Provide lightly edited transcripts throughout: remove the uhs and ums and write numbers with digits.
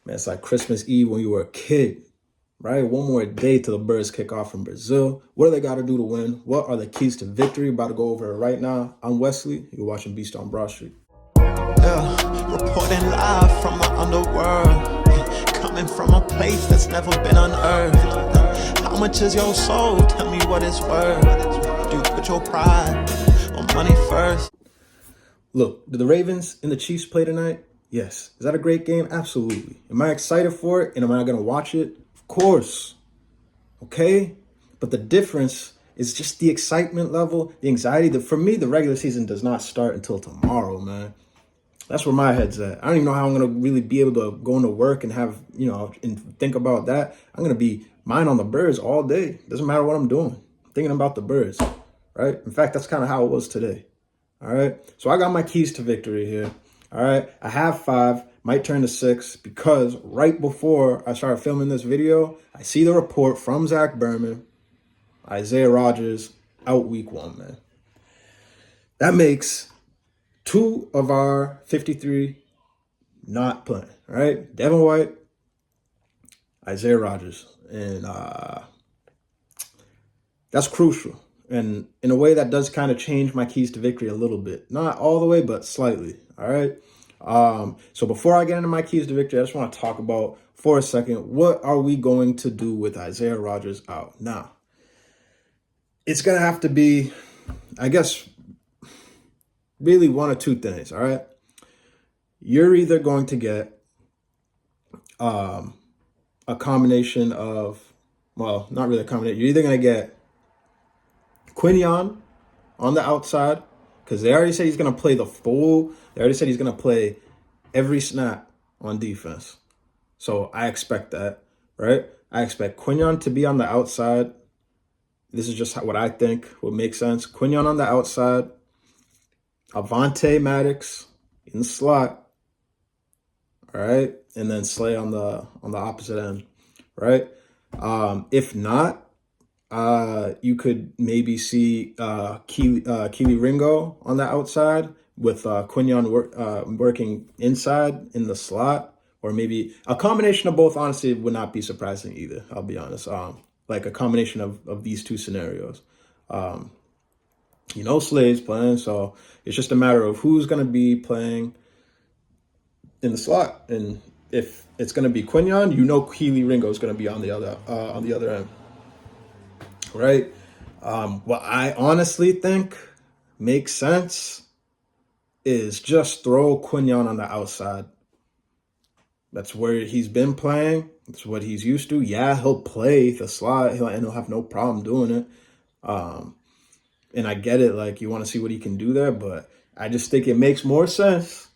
Man, it's like Christmas Eve when you were a kid, right? One more day till the Birds kick off from Brazil. What do they got to do to win? What are the keys to victory? About to go over it right now. I'm Wesley. You're watching Beast on Broad Street. Yeah, reporting live from the underworld, coming from a place that's never been unearthed. How much is your soul? Tell me what it's worth. Do you put your pride or money first? Look, do the Ravens and the Chiefs play tonight? Yes. Is that a great game? Absolutely. Am I excited for it? And am I going to watch it? Of course. Okay? But the difference is just the excitement level, the anxiety. For me, the regular season does not start until tomorrow, man. That's where my head's at. I don't even know how I'm going to really be able to go into work and have, and think about that. I'm going to be mine on the Birds all day. Doesn't matter what I'm doing. I'm thinking about the Birds, right? In fact, that's kind of how it was today. All right. So I got my keys to victory here. All right. I have 5, might turn to 6 because right before I started filming this video, I see the report from Zach Berman, Isaiah Rodgers out week 1, man. That makes 2 of our 53 not playing. All right. Devin White, Isaiah Rodgers. And that's crucial. And in a way that does kind of change my keys to victory a little bit. Not all the way, but slightly. All right. So before I get into my keys to victory, I just want to talk about for a second, what are we going to do with Isaiah Rodgers out? Now, it's going to have to be, I guess, really one of 2 things. All right. You're either going to get a combination of, well, not really a combination. You're either going to get Quinion on the outside, because they already said he's going to play the full. They already said he's going to play every snap on defense. So I expect that, right? I expect Quinion to be on the outside. This is just what I think would make sense. Quinion on the outside, Avante Maddox in the slot, all right, and then Slay on the opposite end, right? If not, you could maybe see Keely Ringo on the outside with Quinion working inside in the slot, or maybe a combination of both. Honestly, would not be surprising either. I'll be honest. Like a combination of these 2 scenarios. Slay's playing, so it's just a matter of who's going to be playing in the slot, and if it's going to be Quinion, Keely Ringo is going to be on the other end. Right? What I honestly think makes sense is just throw Quinion on the outside. That's where he's been playing. That's what he's used to. Yeah, he'll play the slot, and he'll have no problem doing it. And I get it, like you want to see what he can do there, but I just think it makes more sense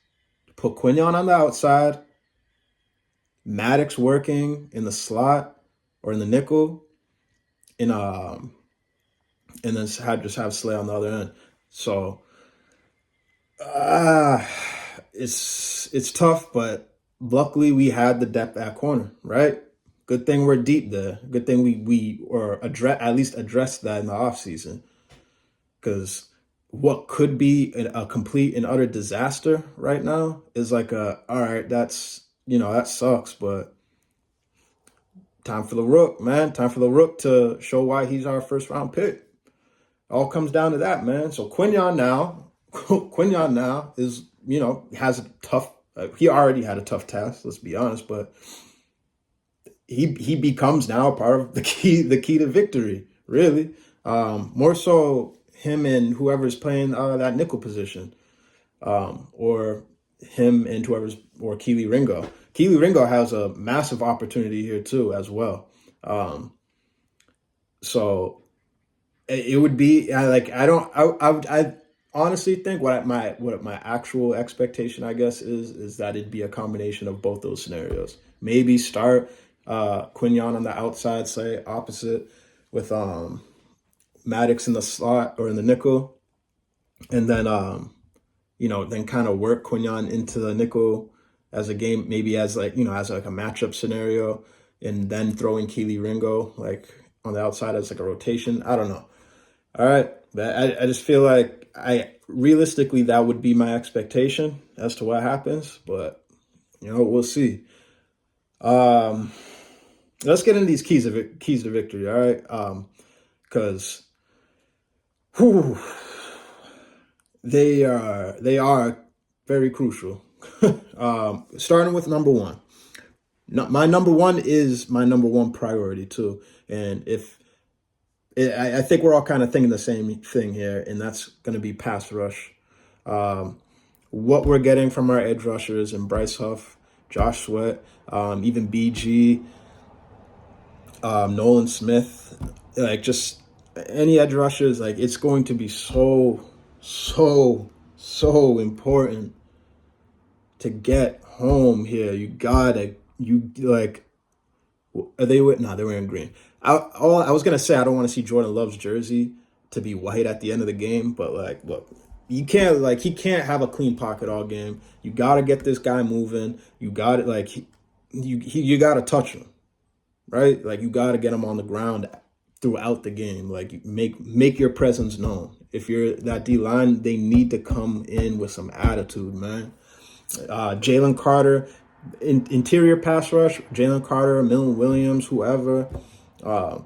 to put Quinion on the outside, Maddox working in the slot or in the nickel, and then just have Slay on the other end. So it's tough, but luckily we had the depth at corner, right? Good thing we're deep there. Good thing we at least addressed that in the offseason. Because what could be a complete and utter disaster right now is like all right, that sucks, but time for the Rook, man. Time for the Rook to show why he's our first round pick. All comes down to that, man. So Quinion now is, has a tough, he already had a tough task, let's be honest, but he becomes now part of the key to victory, really. More so him and whoever's playing that nickel position, or him and or Keely Ringo. Keely Ringo has a massive opportunity here too, as well. So it would be I honestly think what my actual expectation, I guess, is that it'd be a combination of both those scenarios. Maybe start Quinion on the outside, say opposite, with Maddox in the slot or in the nickel, and then then kind of work Quinion into the nickel as a game, maybe as like a matchup scenario, and then throwing Keely Ringo like on the outside as like a rotation. I don't know. All right, but I just feel like realistically that would be my expectation as to what happens, but we'll see. Um, let's get into these keys to victory. All right, because they are very crucial. Starting with number one. My number one is my number one priority too, and if I think we're all kind of thinking the same thing here, and that's going to be pass rush. Um, what we're getting from our edge rushers and Bryce Huff, Josh Sweat, even BG, Nolan Smith, like just any edge rushers, like it's going to be so important to get home here. You like, are they with? No, they were in green. I was gonna say I don't want to see Jordan Love's jersey to be white at the end of the game, but like, look, you can't like he can't have a clean pocket all game. You gotta get this guy moving. You got it like you gotta touch him, right? Like you gotta get him on the ground throughout the game. Like you make your presence known. If you're that D line, they need to come in with some attitude, man. Jalen Carter, interior pass rush, Jalen Carter, Millen Williams, whoever. Uh,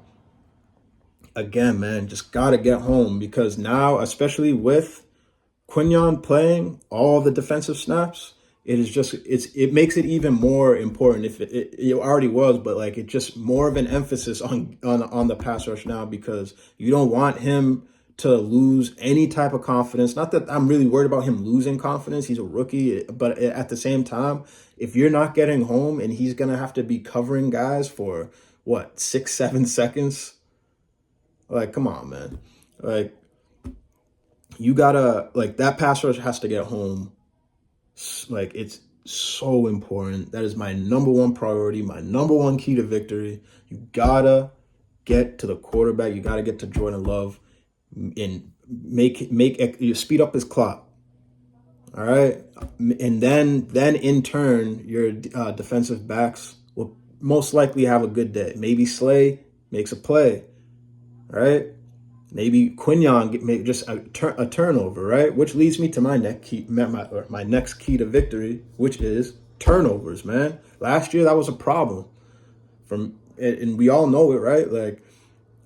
Again, man, just got to get home because now, especially with Quinyon playing all the defensive snaps, it makes it even more important. If it already was, but like it just more of an emphasis on the pass rush now because you don't want him to lose any type of confidence. Not that I'm really worried about him losing confidence. He's a rookie, but at the same time, if you're not getting home and he's gonna have to be covering guys for what 6 7 seconds, like come on, man, like you gotta like that pass rush has to get home. Like it's so important. That is my number one priority, my number one key to victory. You gotta get to the quarterback. You gotta get to Jordan Love and make you speed up his clock. All right, and then in turn your defensive backs will most likely have a good day. Maybe Slay makes a play. All right. Maybe Quinyon make just a turnover, right? Which leads me to my next key to victory, which is turnovers, man. Last year that was a problem, and we all know it, right? Like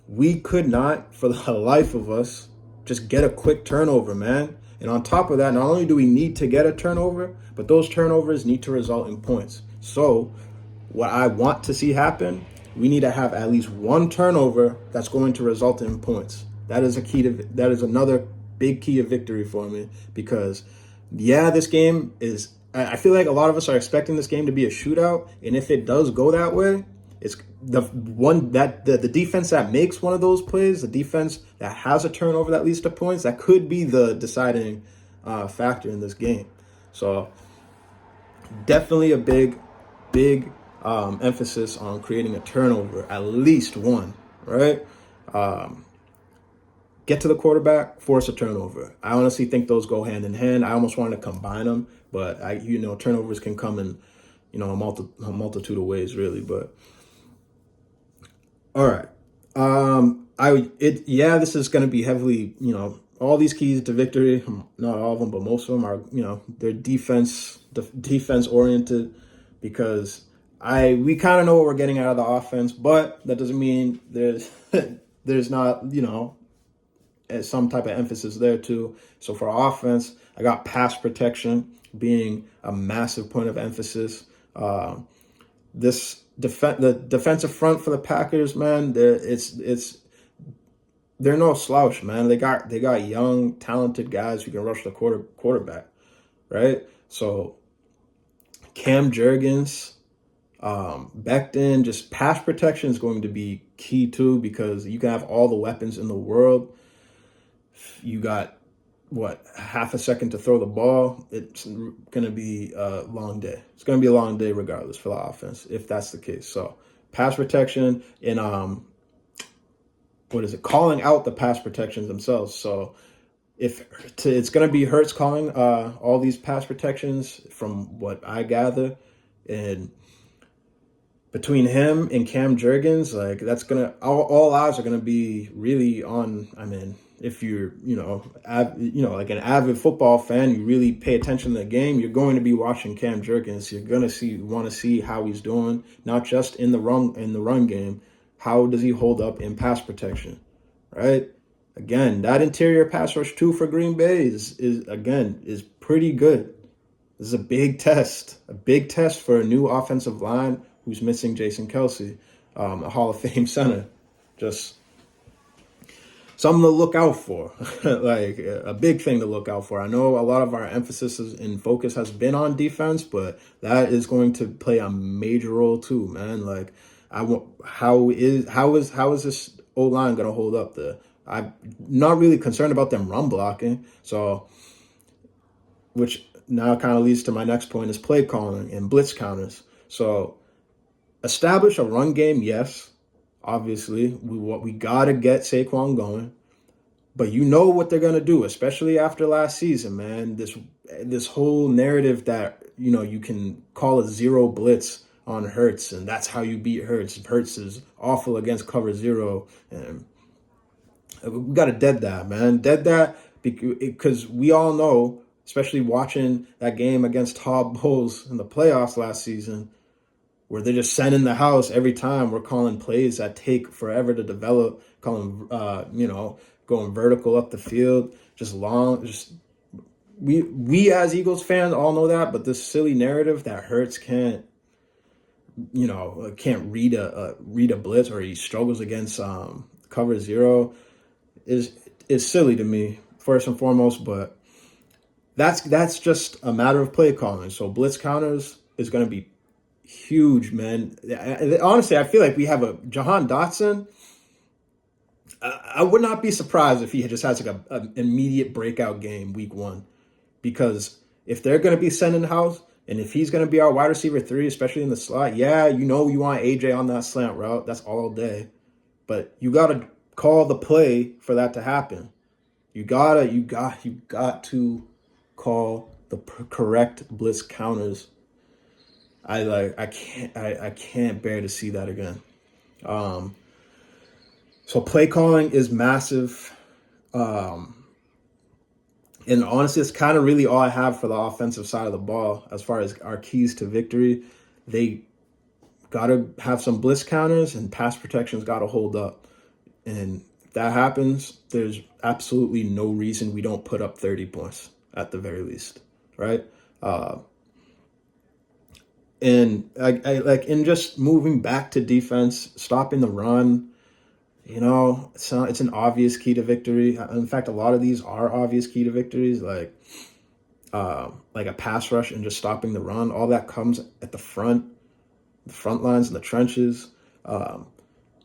we could not, for the life of us, just get a quick turnover, man. And on top of that, not only do we need to get a turnover, but those turnovers need to result in points. So what I want to see happen, we need to have at least one turnover that's going to result in points. That is another big key of victory for me because this game is I feel like a lot of us are expecting this game to be a shootout, and if it does go that way, it's the defense that makes one of those plays, the defense that has a turnover that leads to points, that could be the deciding factor in this game. So definitely a big emphasis on creating a turnover, at least one, right? Get to the quarterback, force a turnover. I honestly think those go hand in hand. I almost wanted to combine them, but turnovers can come in, a multitude of ways, really. But all right, this is going to be heavily, all these keys to victory. Not all of them, but most of them are, they're defense oriented because we kind of know what we're getting out of the offense, but that doesn't mean there's not, some type of emphasis there too. So for offense, I got pass protection being a massive point of emphasis. The defensive front for the Packers, man, they're no slouch, man. They got young, talented guys who can rush the quarterback, right? So Cam Jurgens, Becton, just pass protection is going to be key too because you can have all the weapons in the world. You got half a second to throw the ball. It's gonna be a long day. It's gonna be a long day regardless for the offense if that's the case. So pass protection and calling out the pass protections themselves. So it's gonna be Hurts calling all these pass protections from what I gather, and between him and Cam Jurgens, like that's gonna all eyes are gonna be really on. if you're, like an avid football fan, you really pay attention to the game, you're going to be watching Cam Jerkins. You're going to want to see how he's doing, not just in the run game. How does he hold up in pass protection, right? Again, that interior pass rush too for Green Bay is pretty good. This is a big test for a new offensive line who's missing Jason Kelsey, a Hall of Fame center. Just something to look out for, like a big thing to look out for. I know a lot of our emphasis and focus has been on defense, but that is going to play a major role too, man. Like, how is this O-line going to hold up there? I'm not really concerned about them run blocking, so which now kind of leads to my next point is play calling and blitz counters. So establish a run game, yes. Obviously, we gotta get Saquon going, but you know what they're gonna do, especially after last season, man. This whole narrative that you can call a zero blitz on Hurts, and that's how you beat Hurts. Hurts is awful against cover zero, and we gotta dead that, man. Dead that because we all know, especially watching that game against Todd Bowles in the playoffs last season, where they're just sending the house every time. We're calling plays that take forever to develop, going vertical up the field, we as Eagles fans all know that, but this silly narrative that Hurts can't read a blitz, or he struggles against cover zero is silly to me, first and foremost, but that's just a matter of play calling. So blitz counters is going to be huge, man. Honestly, I feel like we have a Jahan Dotson. I would not be surprised if he just has like an immediate breakout game week one, because if they're going to be sending the house, and if he's going to be our wide receiver 3, especially in the slot, you want AJ on that slant route. That's all day, but you got to call the play for that to happen. You got to call the correct blitz counters. I can't bear to see that again. So play calling is massive. And honestly, it's kind of really all I have for the offensive side of the ball as far as our keys to victory. They got to have some blitz counters, and pass protection's got to hold up. And if that happens, there's absolutely no reason we don't put up 30 points at the very least, right? And I like, in just moving back to defense, stopping the run, it's an obvious key to victory. In fact, a lot of these are obvious key to victories, like a pass rush and just stopping the run. All that comes at the front lines and the trenches.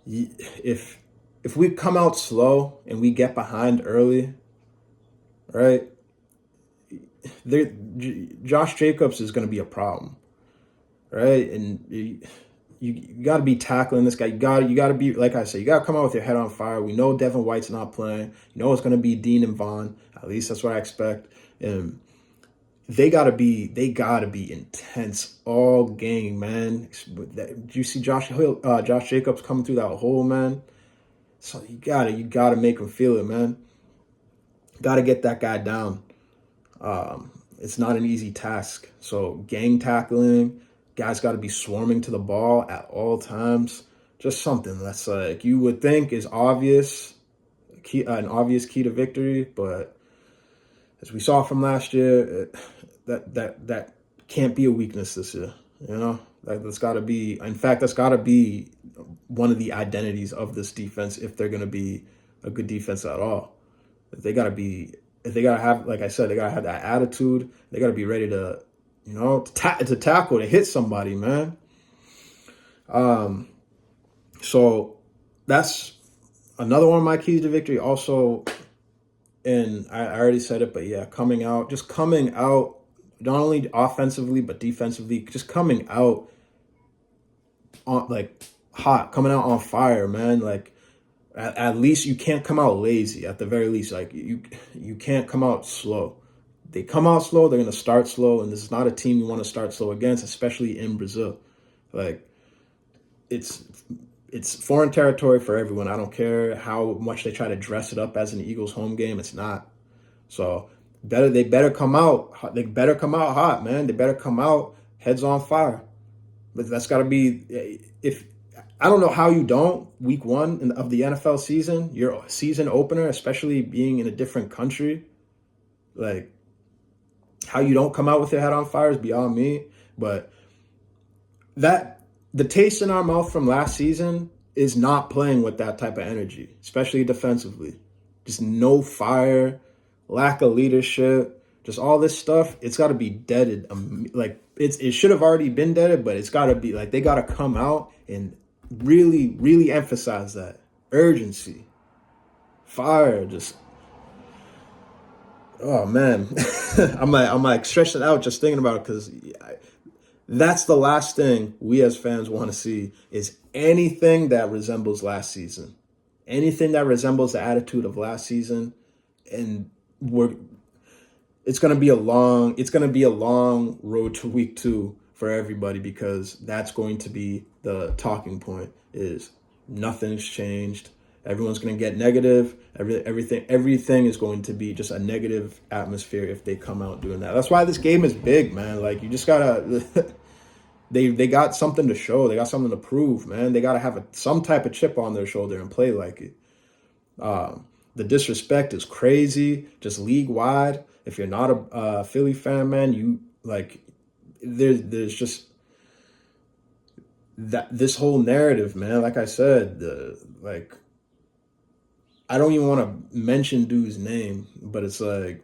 If we come out slow and we get behind early, right, Josh Jacobs is going to be a problem. Right, and you got to be tackling this guy. You got to be, like I said, you got to come out with your head on fire. We know Devin White's not playing. It's going to be Dean and Vaughn. At least that's what I expect. And they got to be intense all game, man. Did you see Josh Jacobs coming through that hole, man? So you gotta make him feel it, man. Got to get that guy down. It's not an easy task. So gang tackling. Guys got to be swarming to the ball at all times. Just something that's like you would think is obvious, an obvious key to victory, but as we saw from last year, that can't be a weakness this year. That's got to be. In fact, that's got to be one of the identities of this defense if they're going to be a good defense at all. They got to have, like I said, they got to have that attitude. They got to be ready to. To tackle, to hit somebody, man. So that's another one of my keys to victory. Also, and I already said it, but yeah, coming out, not only offensively but defensively, just coming out on like hot, coming out on fire, man. Like at least you can't come out lazy. At the very least, like you can't come out slow. They come out slow, they're going to start slow, and this is not a team you want to start slow against, especially in Brazil. Like, it's it's foreign territory for everyone. I don't care how much they try to dress it up as an Eagles home game. It's not. So they better come out. They better come out hot, man. They better come out heads on fire. But that's got to be if I don't know how you don't week one of the NFL season, your season opener, especially being in a different country, like how you don't come out with your head on fire is beyond me. But that the taste in our mouth from last season is not playing with that type of energy, especially defensively. Just no fire, lack of leadership, just all this stuff. It's got to be deaded. Like it should have already been deaded, but it's got to be like they got to come out and really, really emphasize that urgency, fire. Just oh man, I'm like stretching out just thinking about it because that's the last thing we as fans want to see is anything that resembles last season, anything that resembles the attitude of last season, and it's going to be a long road to week 2 for everybody because that's going to be the talking point is nothing's changed. Everyone's going to get negative. Everything is going to be just a negative atmosphere if they come out doing that. That's why this game is big, man. Like you just gotta. They got something to show. They got something to prove, man. They gotta have some type of chip on their shoulder and play like it. The disrespect is crazy, just league wide. If you're not a Philly fan, man, you like. There's just that this whole narrative, man. Like I said, I don't even want to mention dude's name, but it's like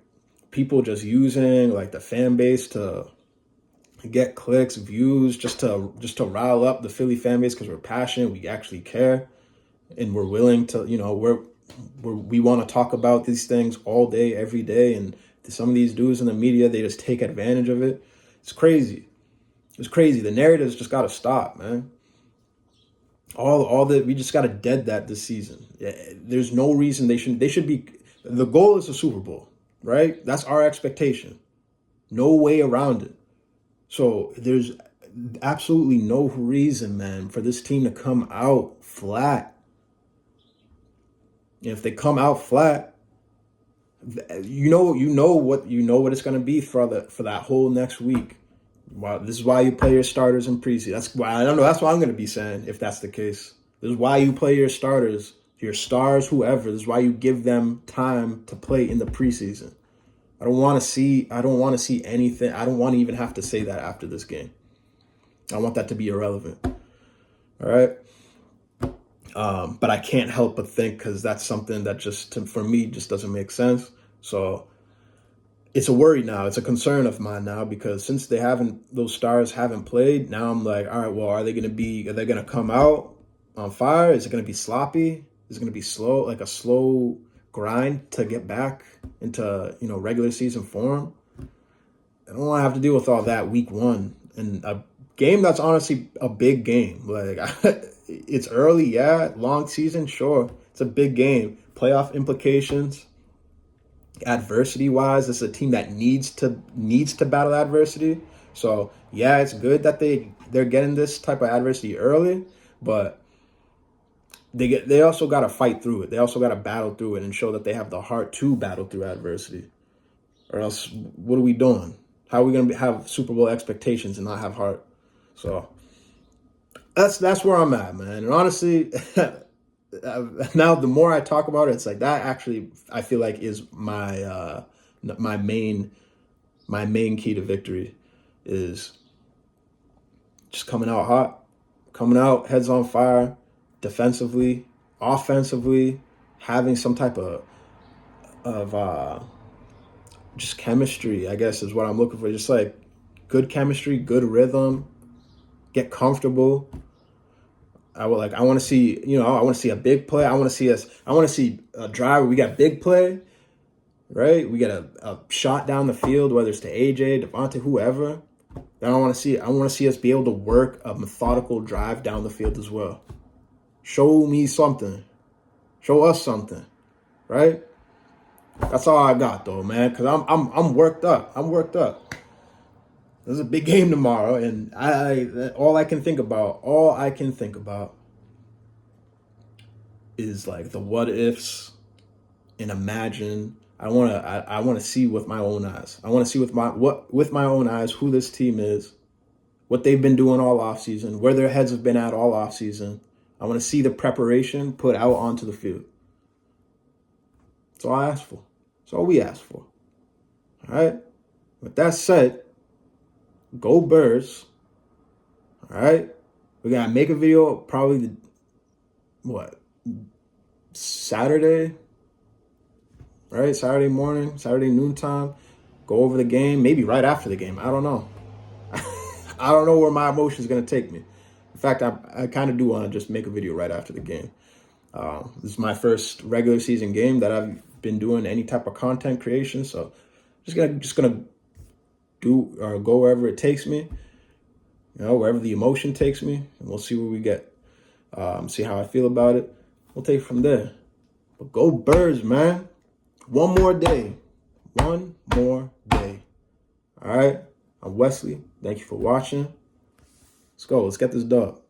people just using like the fan base to get clicks, views, just to rile up the Philly fan base because we're passionate, we actually care, and we're willing to, we want to talk about these things all day, every day. And some of these dudes in the media, they just take advantage of it. It's crazy. It's crazy. The narrative's just got to stop, man. All that we just got to dead that this season. There's no reason they should be. The goal is a Super Bowl, right? That's our expectation. No way around it. So there's absolutely no reason, man, for this team to come out flat. And if they come out flat, you know what it's going to be for that whole next week. Wow, this is why you play your starters in preseason. That's why I don't know. That's what I'm going to be saying if that's the case. This is why you play your starters, your stars, whoever. This is why you give them time to play in the preseason. I don't want to see anything. I don't want to even have to say that after this game. I want that to be irrelevant. All right. But I can't help but think because that's something that for me just doesn't make sense. So it's a worry now. It's a concern of mine now because since those stars haven't played, now I'm like, all right, well, are they going to come out on fire? Is it going to be sloppy? Is it going to be slow, like a slow grind to get back into, regular season form? I don't want to have to deal with all that week 1 and a game that's honestly a big game. Like it's early. Yeah. Long season. Sure. It's a big game. Playoff implications. Adversity wise, this is a team that needs to battle adversity. So yeah, it's good that they're getting this type of adversity early, but they also got to fight through it. They also got to battle through it and show that they have the heart to battle through adversity. Or else, what are we doing? How are we going to have Super Bowl expectations and not have heart? So that's where I'm at, man. And honestly. Now, the more I talk about it, it's like that actually I feel like is my main key to victory is just coming out hot, coming out heads on fire, defensively, offensively, having some type of just chemistry, I guess is what I'm looking for. Just like good chemistry, good rhythm, get comfortable. I want to see, I want to see a big play. I want to see a drive where we got big play, right? We get a shot down the field, whether it's to AJ, Devontae, whoever. Then I want to see us be able to work a methodical drive down the field as well. Show me something. Show us something, right? That's all I got though, man, because I'm worked up. I'm worked up. There's a big game tomorrow, and all I can think about is like the what ifs and imagine. I want to see with my own eyes. I want to see with my own eyes who this team is, what they've been doing all offseason, where their heads have been at all offseason. I want to see the preparation put out onto the field. That's all I asked for. That's all we asked for. All right? With that said, go Birds. All right? We're going to make a video probably, Saturday? Right? Saturday morning, Saturday noontime. Go over the game, maybe right after the game. I don't know. I don't know where my emotions going to take me. In fact, I kind of do want to just make a video right after the game. This is my first regular season game that I've been doing any type of content creation. So just gonna do or go wherever it takes me, wherever the emotion takes me, and we'll see where we get. See how I feel about it. We'll take it from there. But go Birds, man. One more day. One more day. All right. I'm Wesley. Thank you for watching. Let's go. Let's get this dub.